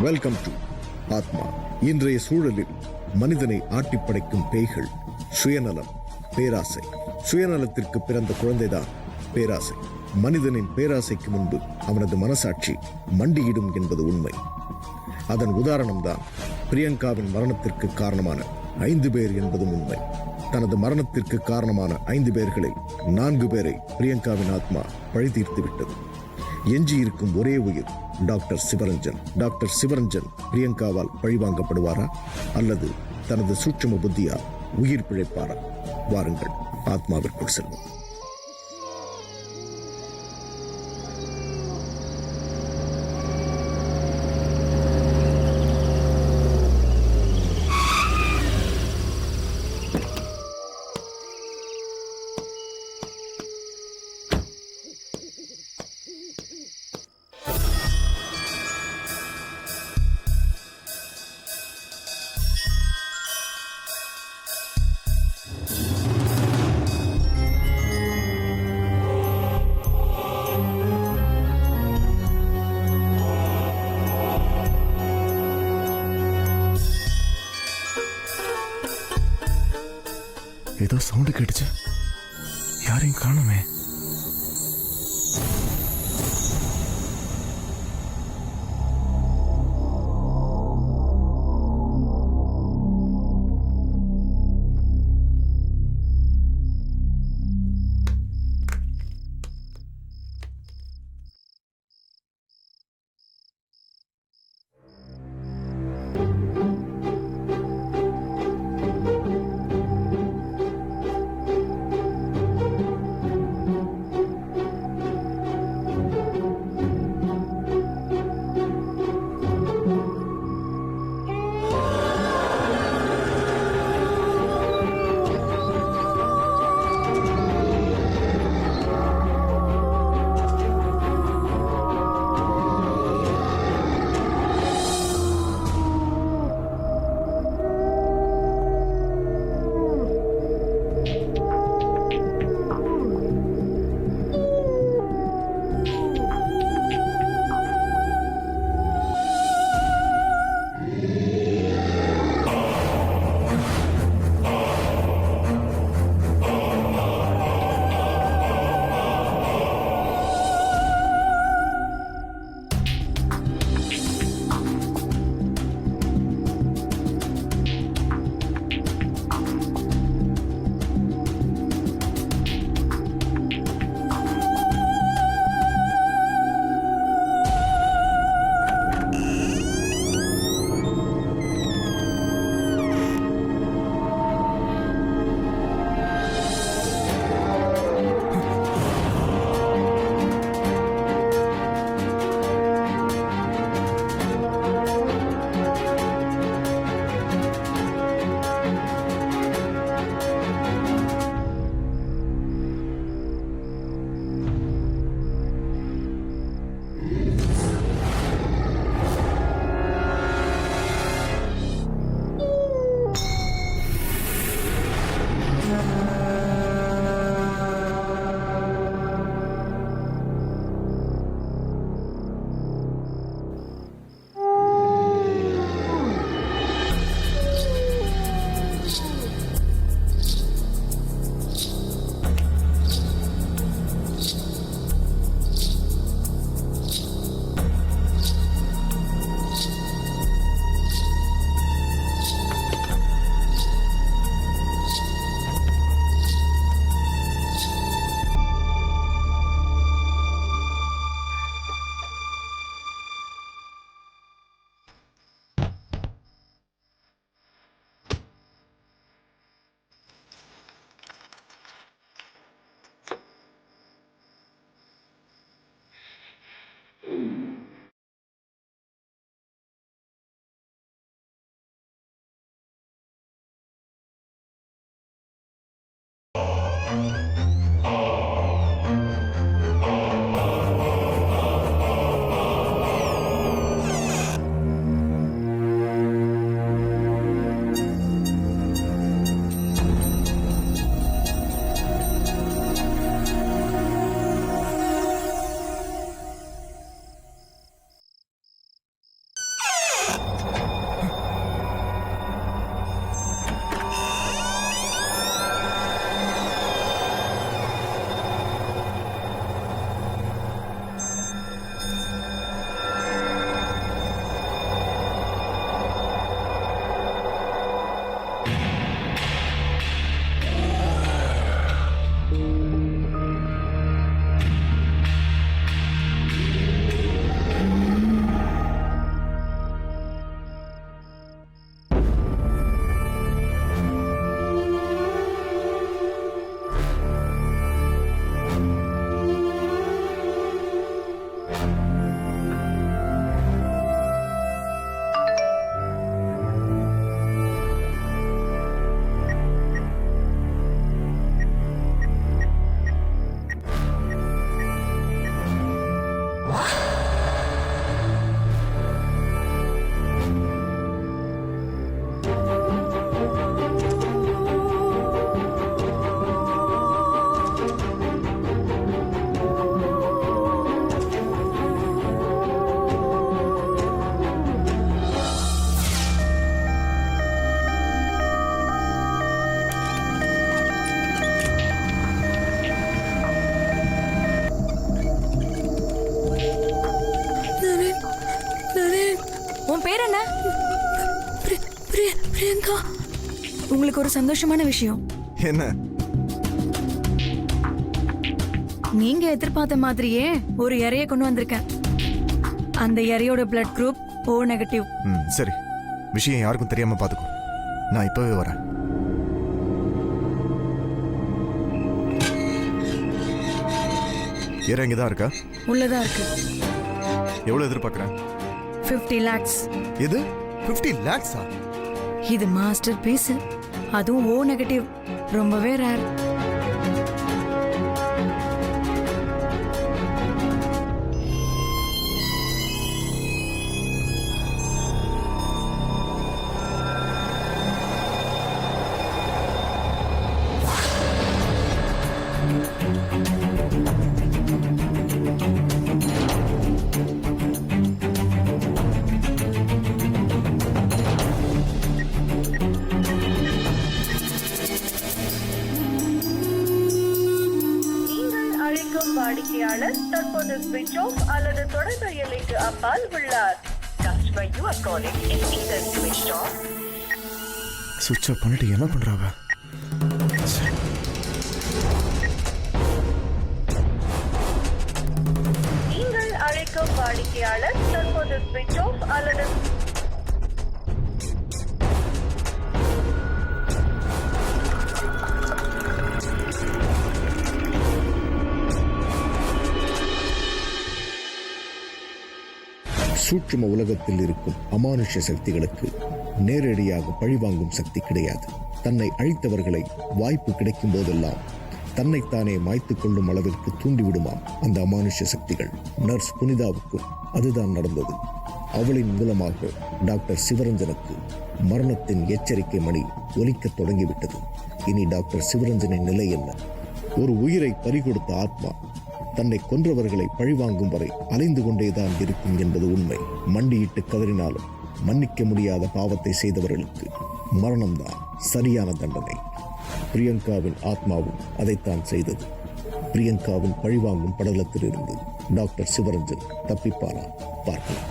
Welcome to ஆத்மா. இன்றைய சூழலில் மனிதனை ஆட்டிப்படைக்கும் பேய்கள் சுயநலம், பேராசை. சுயநலத்திற்கு பிறந்த குழந்தைதான் பேராசை. மனிதனின் பேராசைக்கு முன்பு அவனது மனசாட்சி மண்டியிடும் என்பது உண்மை. அதன் உதாரணம்தான் பிரியங்காவின் மரணத்திற்கு காரணமான 5 பேர் என்பதும் உண்மை. தனது மரணத்திற்கு காரணமான 5 பேர்களில் 4 பேரை பிரியங்காவின் ஆத்மா பழி தீர்த்து விட்டது. எஞ்சி இருக்கும் ஒரே உயிர் டாக்டர் சிவரஞ்சன். டாக்டர் சிவரஞ்சன் பிரியங்காவால் பழிவாங்கப்படுவாரா அல்லது தனது சூட்சும புத்தியால் உயிர் பிழைப்பாரா? வாருங்கள் ஆத்மாவிற்குள் செல்வோம். ஏதோ சவுண்டு கேட்டுச்சு. யாரையும் காணுமே. உங்களுக்கு ஒரு சந்தோஷமான விஷயம். என்ன? நீங்க எதிர்பார்த்த மாதிரியே ஒரு இறைய கொண்டு வந்திருக்கேன். அந்த இறையோட பிளட் குரூப் O நெகட்டிவ். சரி, விஷயம் யாருக்கும் தெரியாம பாத்துக்கோ. நான் இப்பவே வரேன். ஏற இங்கதான் இருக்கா? உள்ளதா இருக்கு. எவ்வளவு எதிர்பார்க்கறேன்? 50 lakhs. எது 50 lakhs? இது மாஸ்டர் பீஸ். அதுவும் O நெகட்டிவ். ரொம்பவே ரேர். வாடிக்கையாளர் தற்போது ஸ்விட்ச் ஆஃப் அல்லது தொடர்பு எல்லைக்கு அப்பால் உள்ளார். Customer you are calling is either switched off. சுவிட்ச் ஆஃப் பண்ணிட்டு என்ன பண்றாங்க? நீங்கள் அழைக்கும் வாடிக்கையாளர் தற்போது ஸ்விட்ச் ஆஃப் அல்லது சூட்சும உலகத்தில் இருக்கும் அமானுஷ்ய சக்திகளுக்கு நேரடியாக பழிவாங்கும் சக்தி கிடையாது. தன்னை அழித்தவர்களை வாய்ப்பு கிடைக்கும் போதெல்லாம் தன்னைத்தானே மாய்த்துக் கொள்ளும் அளவிற்கு தூண்டிவிடுமாம் அந்த அமானுஷ்ய சக்திகள். நர்ஸ் புனிதாவுக்கும் அதுதான் நடந்தது. அவளின் மூலமாக டாக்டர் சிவரஞ்சனுக்கு மரணத்தின் எச்சரிக்கை மணி ஒலிக்கத் தொடங்கிவிட்டது. இனி டாக்டர் சிவரஞ்சனின் நிலை என்ன? ஒரு உயிரை பறிகொடுத்த ஆத்மா தன்னை கொன்றவர்களை பழிவாங்கும் வரை அலைந்து கொண்டேதான் இருக்கும் என்பது உண்மை. மண்டியிட்டு கதறினாலும் மன்னிக்க முடியாத பாவத்தை செய்தவர்களுக்கு மரணம்தான் சரியான தண்டனை. பிரியங்காவின் ஆத்மாவும் அதைத்தான் செய்தது. பிரியங்காவின் பழிவாங்கும் படலத்திலிருந்து டாக்டர் சிவரஞ்சன் தப்பிப்பாரா? பார்க்கலாம்.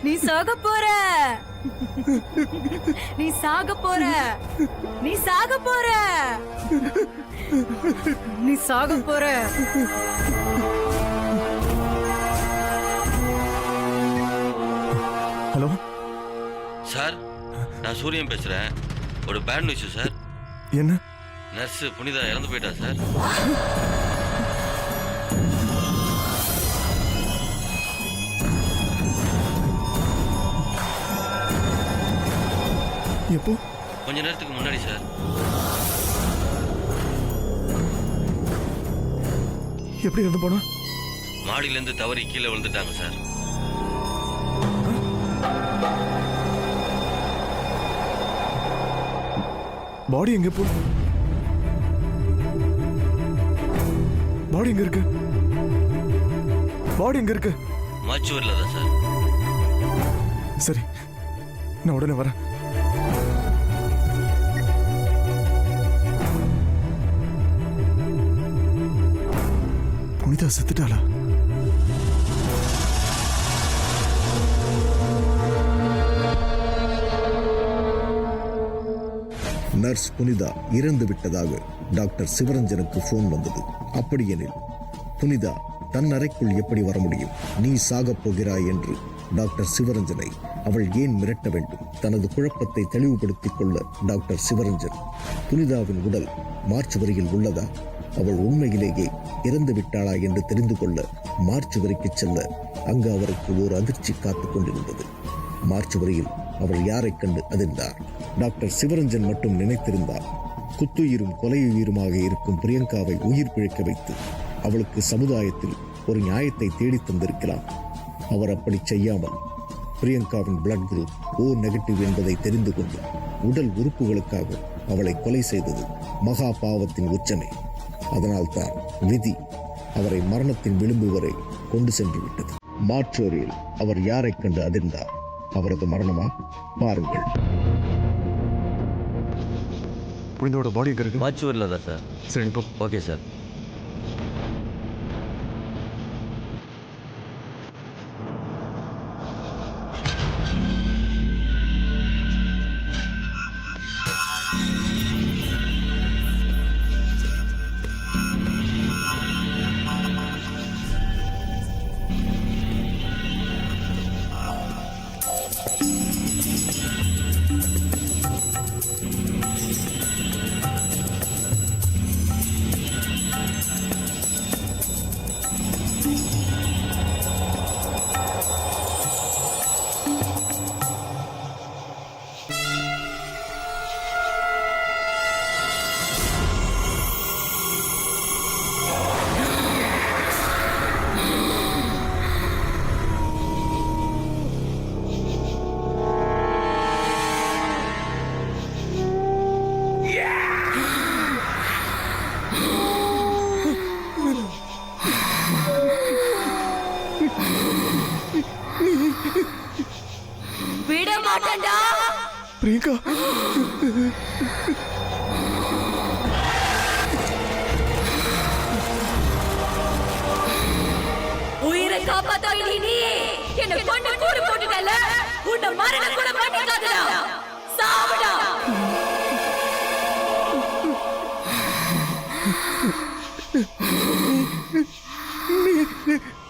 நீ சாக போற. நீ சாக போற. நீ சாக போற. நீ சாக போற. ஹலோ சார், நான் சூரியன் பேசுறேன். ஒரு பேட் நியூஸ் சார். என்ன? நர்ஸ் புனிதா இறந்து போயிட்டா சார். எப்போ? கொஞ்ச நேரத்துக்கு முன்னாடி சார். எப்படி இருந்து போனா? மாடியிலேருந்து தவறி கீழே விழுந்துட்டாங்க சார். பாடி எங்க போ? பாடி எங்க இருக்கு? பாடி எங்க இருக்கு? மாச்சுவரில் தான் சார். சரி, நான் உடனே வரேன். புனிதா செத்துட்டாளா? நர்ஸ் புனிதா இறந்து விட்டதாக டாக்டர் சிவரஞ்சனுக்கு போன் வந்தது. அப்படியெனில் புனிதா தன் அறைக்குள் எப்படி வர முடியும்? நீ சாகப் போகிறாய் என்று டாக்டர் சிவரஞ்சனை அவள் ஏன் மிரட்ட வேண்டும்? தனது குழப்பத்தை தெளிவுபடுத்திக் கொள்ள டாக்டர் சிவரஞ்சன், புனிதாவின் உடல் மார்ச்சுவரியில் உள்ளதா, அவள் உண்மையிலேயே இறந்து விட்டாளா என்று தெரிந்து கொள்ள மார்ச்சுவரிக்கு செல்ல அங்கு அவருக்கு ஒரு அதிர்ச்சி காத்துக் கொண்டிருந்தது. மார்ச்சுவரியில் அவள் யாரை கண்டு அதிர்ந்தார்? டாக்டர் சிவரஞ்சன் மட்டும் நினைத்திருந்தார், குத்துயிரும் கொலையுயிருமாக இருக்கும் பிரியங்காவை உயிர் பிழைக்க வைத்து அவளுக்கு சமுதாயத்தில் ஒரு நியாயத்தை தேடி தந்திருக்கலாம். அவர் அப்படி செய்யாமல் பிரியங்காவின் பிளட் குரூப் O- என்பதை தெரிந்து கொண்டு உடல் உறுப்புகளுக்காக அவளை கொலை செய்தது மகா பாவத்தின் உச்சமே. அதனால்தான் விதி அவரை மரணத்தின் விளிம்பு வரை கொண்டு சென்று விட்டது. மாற்றோரில் அவர் யாரை கண்டு அதிர்ந்தார்? அவரது மரணமா? பாருங்கள். புனிதாவோட பாடி எங்க இருக்கு? மாச்சுவரில் தான் சார். சரி, இப்போ ஓகே சார். விட மாட்டேன்டா. பிரியங்கா, உயிரை காப்பாத்த நீ என்ன கொண்டு கூறு போட்டுட்டல. உன்னை மரண கூட பண்ணிக்காதடா. சாவடா.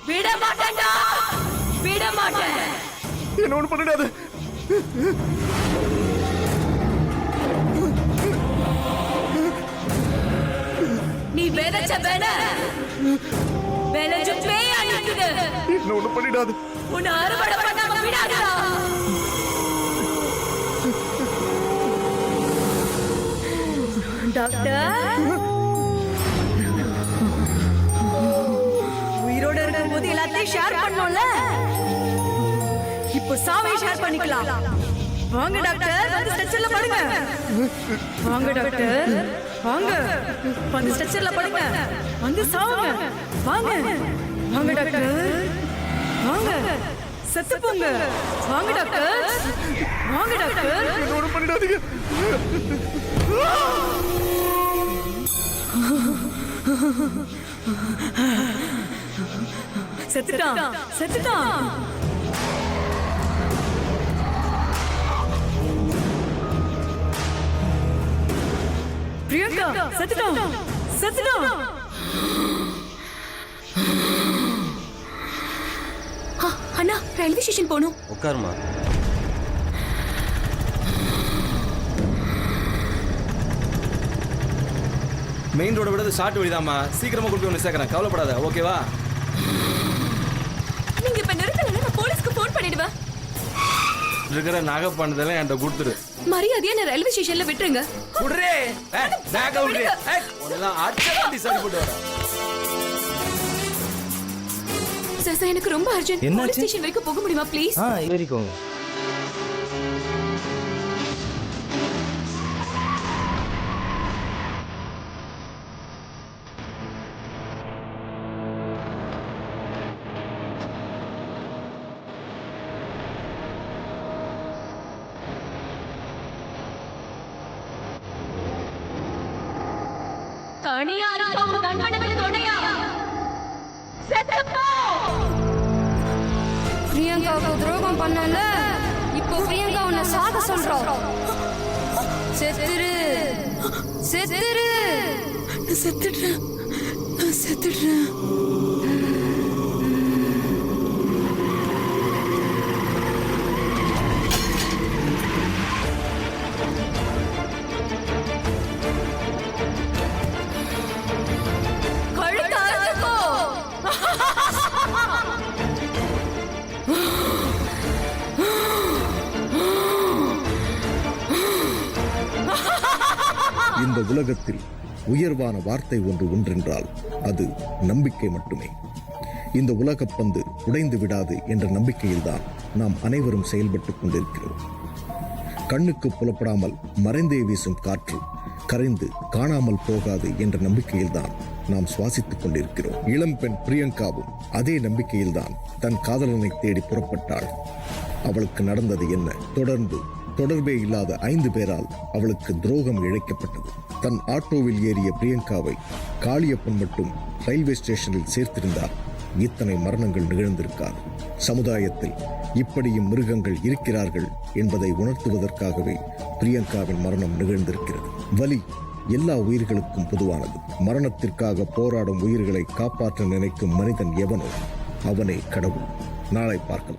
விட மாட்டேன்டா. விட மாட்டேன். என்ன ஒண்ணு பண்ணிடாத. நீ விதைச்ச விளைஞ்சு பேய் அழிக்குது. என்ன ஒண்ணு பண்ணிடாத. உன்னை அறுவடை பண்ணாம விடாதடா. டாக்டர், உயிரோட இருக்கும்போது எல்லாத்தையும் ஷேர் பண்ணோம்ல, இப்போ சாவை ஷேர் பண்ணிக்கலாம். வாங்க டாக்டர், வந்து ஸ்ட்ரெச்சர்ல படுங்க. வாங்க டாக்டர், வாங்க வந்து ஸ்ட்ரெச்சர்ல படுங்க. வந்து சாவுங்க. வாங்க வாங்க டாக்டர், வாங்க செத்து போங்க. வாங்க டாக்டர், வாங்க டாக்டர். என்ன ஒண்ணு பண்ணிடாதீங்க. செத்துட்டான், செத்துட்டான். பிரியங்கா செத்துட்டான், செத்துட்டான். அண்ணா, ரயில்வே ஸ்டேஷன் போகணும். உட்காருமா. மெயின் ரோட விட ஷார்ட் வழிதாம்மா. சீக்கிரமா கொண்டு வந்து சேர்க்கறேன், கவலைப்படாத. ஓகேவா? நீங்க இப்ப நிறுத்தலைன்னா நான் போலீஸ்க்கு ஃபோன் பண்ணிடுவேன். இருக்கிற நகை பண்ணதெல்லாம் என்கிட்ட கொடுத்துரு. மரியாதையா நான் ரயில்வே ஸ்டேஷன்ல விட்டுருங்க. விடுறே பேக்க விடுறே உனெல்லாம் அடிச்சு சரி போட்டு வர. சார் எனக்கு ரொம்ப அர்ஜென்ட். என்னாச்சு? போலீஸ் ஸ்டேஷன் வரைக்கும் போக முடியுமா ப்ளீஸ்? ஏறிக்கோங்க. பிரியங்காவுக்கு துரோகம் பண்ணல, இப்போ பிரியங்கா உன்னை சாக சொல்றோம். செத்துரு செத்துரு. நான் செத்துடுறேன், நான் செத்துடுறேன். இந்த உலகத்தில் உயர்வான வார்த்தை ஒன்று உண்டென்றால் அது நம்பிக்கை மட்டுமே. இந்த உலகப் பந்து உடைந்து விடாது என்ற நம்பிக்கையில்தான் நாம் அனைவரும் செயல்பட்டுக் கொண்டிருக்கிறோம். கண்ணுக்கு புலப்படாமல் மறைந்தே வீசும் காற்று கரைந்து காணாமல் போகாது என்ற நம்பிக்கையில்தான் நாம் சுவாசித்துக் கொண்டிருக்கிறோம். இளம்பெண் பிரியங்காவும் அதே நம்பிக்கையில்தான் தன் காதலனை தேடி புறப்பட்டாள். அவளுக்கு நடந்தது என்ன? தொடர்பே இல்லாத 5 பேரால் அவளுக்கு துரோகம் இழைக்கப்பட்டது. தன் ஆட்டோவில் ஏறிய பிரியங்காவை காளியப்பன் மட்டும் ரயில்வே ஸ்டேஷனில் சேர்த்திருந்தார், இத்தனை மரணங்கள் நிகழ்ந்திருக்காது. சமுதாயத்தில் இப்படியும் மிருகங்கள் இருக்கிறார்கள் என்பதை உணர்த்துவதற்காகவே பிரியங்காவின் மரணம் நிகழ்ந்திருக்கிறது. வலி எல்லா உயிர்களுக்கும் பொதுவானது. மரணத்திற்காக போராடும் உயிர்களை காப்பாற்ற நினைக்கும் மனிதன் எவனோ அவனே கடவுள். நாளை பார்க்கலாம்.